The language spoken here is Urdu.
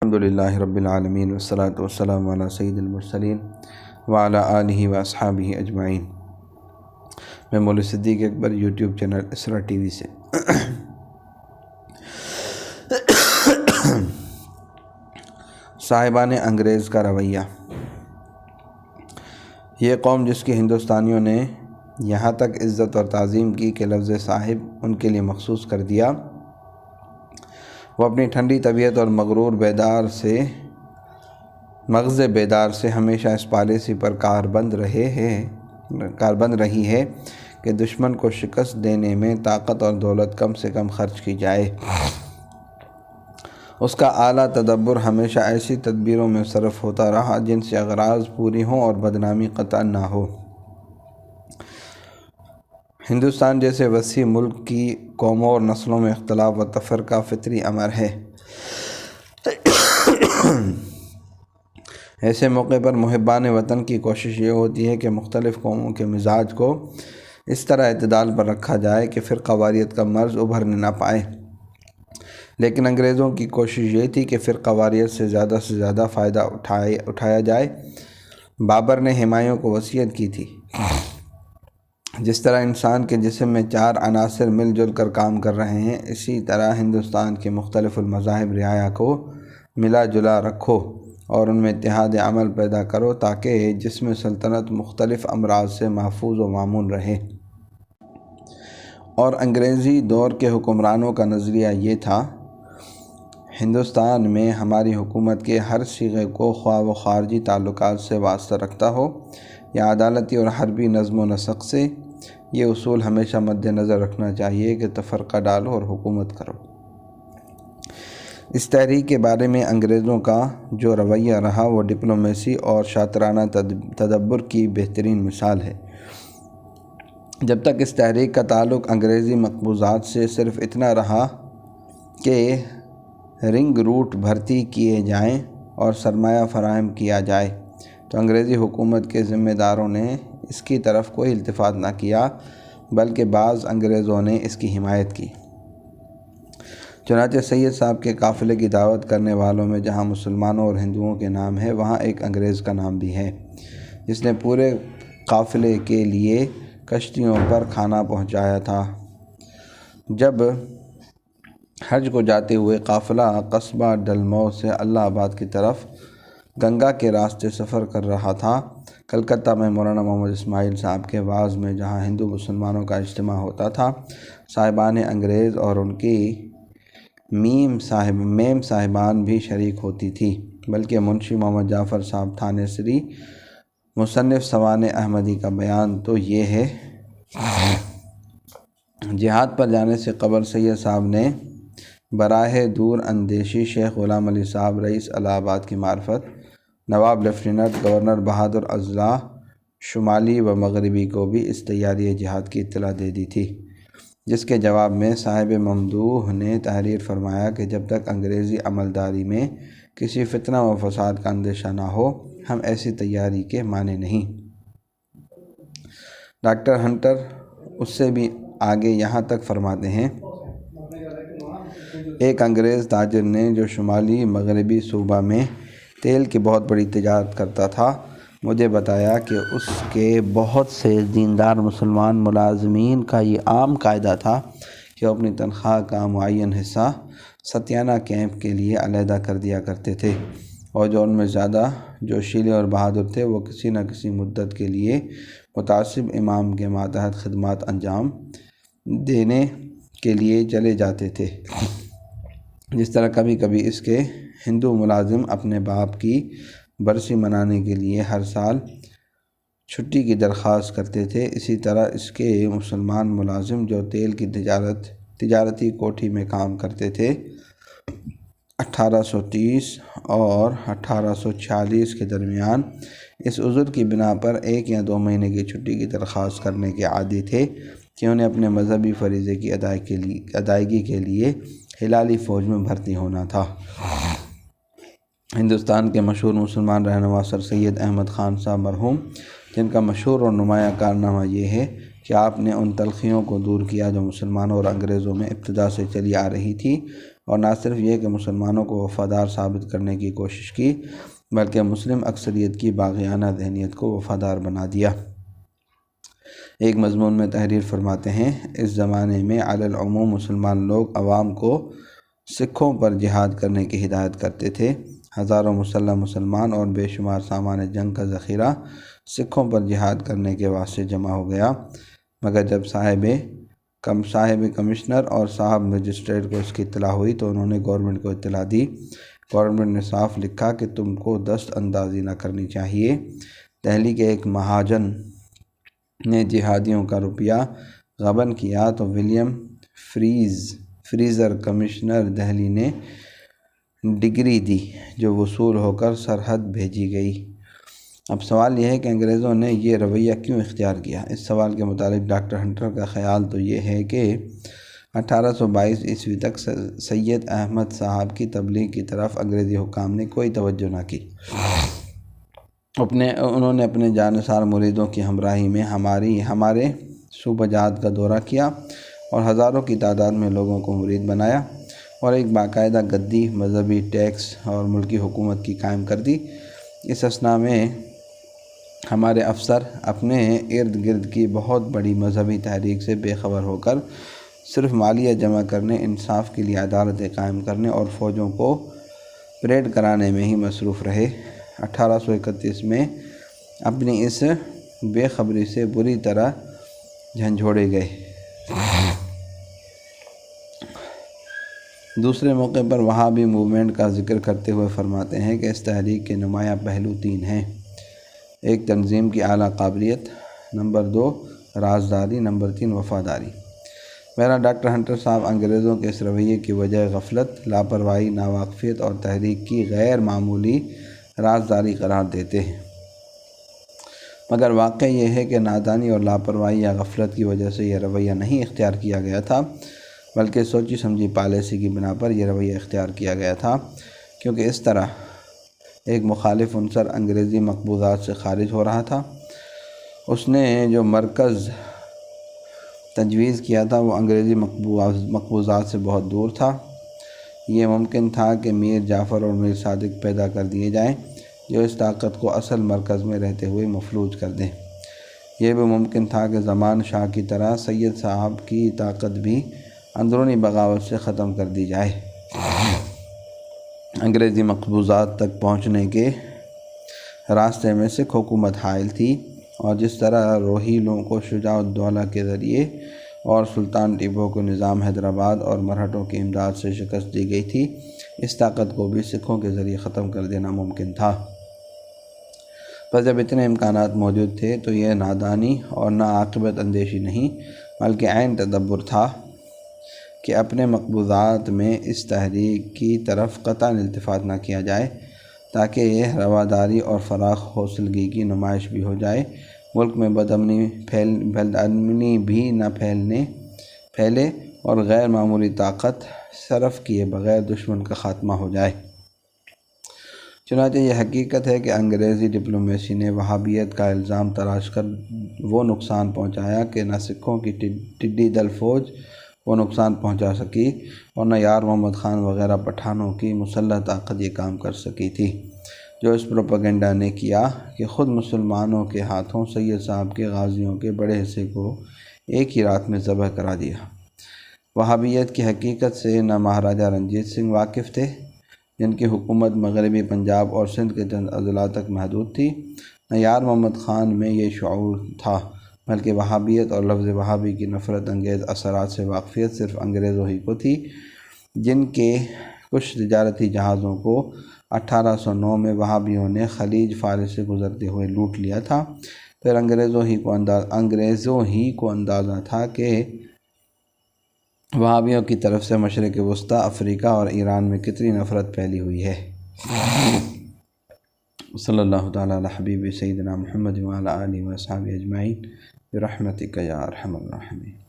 الحمدللہ رب العالمین والصلاة والسلام علی سید المرسلین وعلی آلہ واصحابہ اجمعین۔ میں مولوی صدیق اکبر، یوٹیوب چینل اسرا ٹی وی سے۔ صاحبان انگریز کا رویہ۔ یہ قوم جس کی ہندوستانیوں نے یہاں تک عزت اور تعظیم کی کہ لفظ صاحب ان کے لیے مخصوص کر دیا، وہ اپنی ٹھنڈی طبیعت اور مغرور مغز بیدار سے ہمیشہ اس پالیسی پر کاربند رہی ہے کہ دشمن کو شکست دینے میں طاقت اور دولت کم سے کم خرچ کی جائے۔ اس کا اعلیٰ تدبر ہمیشہ ایسی تدبیروں میں صرف ہوتا رہا جن سے اغراض پوری ہوں اور بدنامی قطعا نہ ہو۔ ہندوستان جیسے وسیع ملک کی قوموں اور نسلوں میں اختلاف و تفرقہ فطری امر ہے۔ ایسے موقع پر محبان وطن کی کوشش یہ ہوتی ہے کہ مختلف قوموں کے مزاج کو اس طرح اعتدال پر رکھا جائے کہ فرقہ واریت کا مرض ابھرنے نہ پائے۔ لیکن انگریزوں کی کوشش یہ تھی کہ فرقہ واریت سے زیادہ فائدہ اٹھایا جائے۔ بابر نے ہمایوں کو وصیت کی تھی، جس طرح انسان کے جسم میں 4 عناصر مل جل کر کام کر رہے ہیں، اسی طرح ہندوستان کے مختلف المذاہب رعایا کو ملا جلا رکھو اور ان میں اتحاد عمل پیدا کرو تاکہ جسم سلطنت مختلف امراض سے محفوظ و مامون رہے۔ اور انگریزی دور کے حکمرانوں کا نظریہ یہ تھا، ہندوستان میں ہماری حکومت کے ہر صیغے کو خواہ و خارجی تعلقات سے واسطہ رکھتا ہو یا عدالتی اور حربی نظم و نسق سے، یہ اصول ہمیشہ مد نظر رکھنا چاہیے کہ تفرقہ ڈالو اور حکومت کرو۔ اس تحریک کے بارے میں انگریزوں کا جو رویہ رہا وہ ڈپلومیسی اور شاطرانہ تدبر کی بہترین مثال ہے۔ جب تک اس تحریک کا تعلق انگریزی مقبوضات سے صرف اتنا رہا کہ رنگ روٹ بھرتی کیے جائیں اور سرمایہ فراہم کیا جائے، تو انگریزی حکومت کے ذمہ داروں نے اس کی طرف کوئی التفات نہ کیا، بلکہ بعض انگریزوں نے اس کی حمایت کی۔ چنانچہ سید صاحب کے قافلے کی دعوت کرنے والوں میں جہاں مسلمانوں اور ہندوؤں کے نام ہے، وہاں ایک انگریز کا نام بھی ہے، جس نے پورے قافلے کے لیے کشتیوں پر کھانا پہنچایا تھا۔ جب حج کو جاتے ہوئے قافلہ قصبہ ڈلمو سے الہ آباد کی طرف گنگا کے راستے سفر کر رہا تھا، کلکتہ میں مولانا محمد اسماعیل صاحب کے واعظ میں جہاں ہندو مسلمانوں کا اجتماع ہوتا تھا، صاحبان انگریز اور ان کی میم صاحبان بھی شریک ہوتی تھی، بلکہ منشی محمد جعفر صاحب تھانے سری مصنف سوانح احمدی کا بیان تو یہ ہے، جہاد پر جانے سے قبل سید صاحب نے براہ دور اندیشی شیخ غلام علی صاحب رئیس الہ آباد کی معرفت نواب لیفٹیننٹ گورنر بہادر اضلاع شمالی و مغربی کو بھی اس تیاری جہاد کی اطلاع دے دی تھی، جس کے جواب میں صاحب ممدوح نے تحریر فرمایا کہ جب تک انگریزی عملداری میں کسی فتنہ و فساد کا اندیشہ نہ ہو، ہم ایسی تیاری کے مانے نہیں۔ ڈاکٹر ہنٹر اس سے بھی آگے یہاں تک فرماتے ہیں، ایک انگریز تاجر نے جو شمالی مغربی صوبہ میں تیل کی بہت بڑی تجارت کرتا تھا، مجھے بتایا کہ اس کے بہت سے دیندار مسلمان ملازمین کا یہ عام قاعدہ تھا کہ وہ اپنی تنخواہ کا معین حصہ ستیانہ کیمپ کے لیے علیحدہ کر دیا کرتے تھے، اور جو ان میں زیادہ جوشیلے اور بہادر تھے وہ کسی نہ کسی مدت کے لیے متعصب امام کے ماتحت خدمات انجام دینے کے لیے چلے جاتے تھے۔ جس طرح کبھی کبھی اس کے ہندو ملازم اپنے باپ کی برسی منانے کے لیے ہر سال چھٹی کی درخواست کرتے تھے، اسی طرح اس کے مسلمان ملازم جو تیل کی تجارتی کوٹھی میں کام کرتے تھے، 1830 اور 1846 کے درمیان اس عذر کی بنا پر 1 یا 2 مہینے کی چھٹی کی درخواست کرنے کے عادی تھے کہ انہیں اپنے مذہبی فریضے کی ادائیگی کے لیے ہلالی فوج میں بھرتی ہونا تھا۔ ہندوستان کے مشہور مسلمان رہنما سر سید احمد خان صاحب مرحوم، جن کا مشہور اور نمایاں کارنامہ یہ ہے کہ آپ نے ان تلخیوں کو دور کیا جو مسلمانوں اور انگریزوں میں ابتدا سے چلی آ رہی تھی، اور نہ صرف یہ کہ مسلمانوں کو وفادار ثابت کرنے کی کوشش کی بلکہ مسلم اکثریت کی باغیانہ ذہنیت کو وفادار بنا دیا۔ ایک مضمون میں تحریر فرماتے ہیں، اس زمانے میں علی العموم مسلمان لوگ عوام کو سکھوں پر جہاد کرنے کی ہدایت کرتے تھے۔ ہزاروں مسلح مسلمان اور بے شمار سامان جنگ کا ذخیرہ سکھوں پر جہاد کرنے کے واسطے جمع ہو گیا، مگر جب صاحب کمشنر اور صاحب مجسٹریٹ کو اس کی اطلاع ہوئی تو انہوں نے گورنمنٹ کو اطلاع دی۔ گورنمنٹ نے صاف لکھا کہ تم کو دست اندازی نہ کرنی چاہیے۔ دہلی کے ایک مہاجن نے جہادیوں کا روپیہ غبن کیا تو ولیم فریزر کمشنر دہلی نے ڈگری دی جو وصول ہو کر سرحد بھیجی گئی۔ اب سوال یہ ہے کہ انگریزوں نے یہ رویہ کیوں اختیار کیا؟ اس سوال کے متعلق ڈاکٹر ہنٹر کا خیال تو یہ ہے کہ 1822 عیسوی تک سید احمد صاحب کی تبلیغ کی طرف انگریزی حکام نے کوئی توجہ نہ کی۔ انہوں نے اپنے جانثار مریدوں کی ہمراہی میں ہمارے صوبہ جات کا دورہ کیا اور ہزاروں کی تعداد میں لوگوں کو مرید بنایا اور ایک باقاعدہ گدی، مذہبی ٹیکس اور ملکی حکومت کی قائم کر دی۔ اس اثناء میں ہمارے افسر اپنے ارد گرد کی بہت بڑی مذہبی تحریک سے بے خبر ہو کر صرف مالیہ جمع کرنے، انصاف کے لیے عدالتیں قائم کرنے اور فوجوں کو پریڈ کرانے میں ہی مصروف رہے۔ 1831 میں اپنی اس بے خبری سے بری طرح جھنجھوڑے گئے۔ دوسرے موقع پر وہابی موومنٹ کا ذکر کرتے ہوئے فرماتے ہیں کہ اس تحریک کے نمایاں پہلو تین ہیں: ایک، تنظیم کی اعلیٰ قابلیت، نمبر 2، رازداری، نمبر 3، وفاداری۔ میرا ڈاکٹر ہنٹر صاحب انگریزوں کے اس رویے کی وجہ غفلت، لاپرواہی، ناواقفیت اور تحریک کی غیر معمولی رازداری قرار دیتے ہیں، مگر واقع یہ ہے کہ نادانی اور لاپرواہی یا غفلت کی وجہ سے یہ رویہ نہیں اختیار کیا گیا تھا، بلکہ سوچی سمجھی پالیسی کی بنا پر یہ رویہ اختیار کیا گیا تھا، کیونکہ اس طرح ایک مخالف عنصر انگریزی مقبوضات سے خارج ہو رہا تھا۔ اس نے جو مرکز تجویز کیا تھا وہ انگریزی مقبوضات سے بہت دور تھا۔ یہ ممکن تھا کہ میر جعفر اور میر صادق پیدا کر دیے جائیں جو اس طاقت کو اصل مرکز میں رہتے ہوئے مفلوج کر دیں۔ یہ بھی ممکن تھا کہ زمان شاہ کی طرح سید صاحب کی طاقت بھی اندرونی بغاوت سے ختم کر دی جائے۔ انگریزی مقبوضات تک پہنچنے کے راستے میں سکھ حکومت حائل تھی، اور جس طرح روہیلوں کو شجاع الدولہ کے ذریعے اور سلطان ٹیپو کو نظام حیدرآباد اور مرہٹوں کی امداد سے شکست دی گئی تھی، اس طاقت کو بھی سکھوں کے ذریعے ختم کر دینا ممکن تھا۔ بس جب اتنے امکانات موجود تھے تو یہ نادانی اور نہ عاقبت اندیشی نہیں بلکہ عین تدبر تھا کہ اپنے مقبوضات میں اس تحریک کی طرف قطعاً التفات نہ کیا جائے تاکہ یہ رواداری اور فراخ حوصلگی کی نمائش بھی ہو جائے، ملک میں بدامنی بھی نہ پھیلے اور غیر معمولی طاقت صرف کیے بغیر دشمن کا خاتمہ ہو جائے۔ چنانچہ یہ حقیقت ہے کہ انگریزی ڈپلومیسی نے وہابیت کا الزام تراش کر وہ نقصان پہنچایا کہ نہ سکھوں کی ٹڈی دل فوج وہ نقصان پہنچا سکی اور نہ یار محمد خان وغیرہ پٹھانوں کی مسلح طاقت یہ کام کر سکی تھی جو اس پروپیگنڈا نے کیا کہ خود مسلمانوں کے ہاتھوں سید صاحب کے غازیوں کے بڑے حصے کو ایک ہی رات میں ذبح کرا دیا۔ وہابیت کی حقیقت سے نہ مہاراجہ رنجیت سنگھ واقف تھے، جن کی حکومت مغربی پنجاب اور سندھ کے چند اضلاع تک محدود تھی، نہ یار محمد خان میں یہ شعور تھا، بلکہ وہابیت اور لفظ وہابی کی نفرت انگیز اثرات سے واقفیت صرف انگریزوں ہی کو تھی، جن کے کچھ تجارتی جہازوں کو 1809 میں وہابیوں نے خلیج فارس سے گزرتے ہوئے لوٹ لیا تھا۔ پھر انگریزوں ہی کو اندازہ تھا کہ وہابیوں کی طرف سے مشرق وسطیٰ، افریقہ اور ایران میں کتنی نفرت پھیلی ہوئی ہے۔ صلی اللہ تعالیٰ علی حبیب سیدنا محمد وعلی آلہ وصحبہ اجمعین برحمتک یا ارحم الراحمین۔